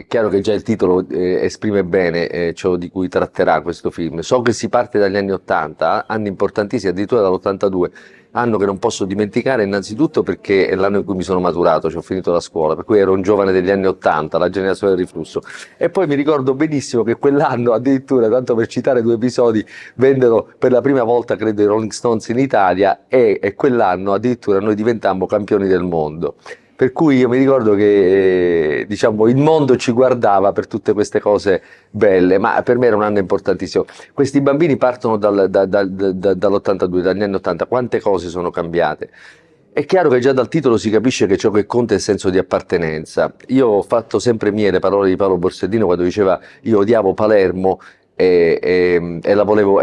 chiaro che già il titolo esprime bene ciò di cui tratterà questo film. So che si parte dagli anni 80, anni importantissimi, addirittura dall'82, anno che non posso dimenticare innanzitutto perché è l'anno in cui mi sono maturato, cioè ho finito la scuola, per cui ero un giovane degli anni 80, la generazione del riflusso. E poi mi ricordo benissimo che quell'anno addirittura, tanto per citare due episodi, vennero per la prima volta, credo, i Rolling Stones in Italia e quell'anno addirittura noi diventammo campioni del mondo. Per cui io mi ricordo che diciamo, il mondo ci guardava per tutte queste cose belle, ma per me era un anno importantissimo. Questi bambini partono dall'82, dagli anni 80, quante cose sono cambiate. È chiaro che già dal titolo si capisce che ciò che conta è il senso di appartenenza. Io ho fatto sempre mie le parole di Paolo Borsellino quando diceva io odiavo Palermo e la volevo,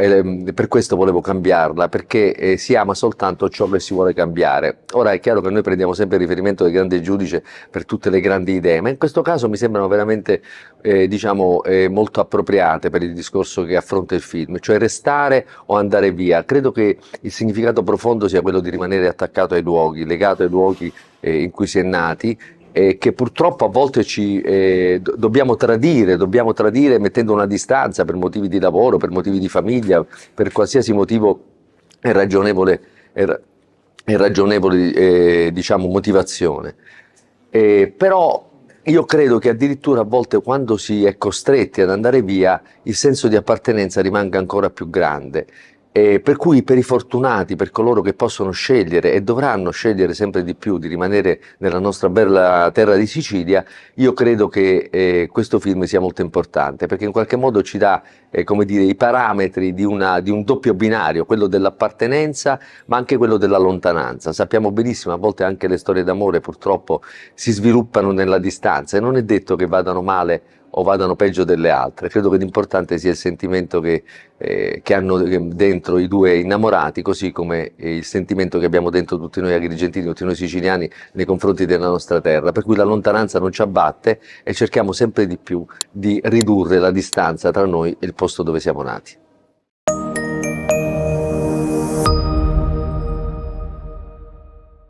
per questo volevo cambiarla, perché si ama soltanto ciò che si vuole cambiare. Ora è chiaro che noi prendiamo sempre il riferimento del grande giudice per tutte le grandi idee, ma in questo caso mi sembrano veramente diciamo, molto appropriate per il discorso che affronta il film, cioè restare o andare via. Credo che il significato profondo sia quello di rimanere attaccato ai luoghi, legato ai luoghi in cui si è nati, che purtroppo a volte dobbiamo tradire mettendo una distanza per motivi di lavoro, per motivi di famiglia, per qualsiasi motivo è ragionevole, diciamo, motivazione. Però io credo che addirittura a volte quando si è costretti ad andare via il senso di appartenenza rimanga ancora più grande. Per cui per i fortunati, per coloro che possono scegliere e dovranno scegliere sempre di più di rimanere nella nostra bella terra di Sicilia, io credo che questo film sia molto importante, perché in qualche modo ci dà come dire, i parametri di un doppio binario, quello dell'appartenenza ma anche quello della lontananza. Sappiamo benissimo, a volte anche le storie d'amore purtroppo si sviluppano nella distanza e non è detto che vadano male o vadano peggio delle altre. Credo che l'importante sia il sentimento che hanno dentro i due innamorati, così come il sentimento che abbiamo dentro tutti noi agrigentini, tutti noi siciliani nei confronti della nostra terra, per cui la lontananza non ci abbatte e cerchiamo sempre di più di ridurre la distanza tra noi e il posto dove siamo nati.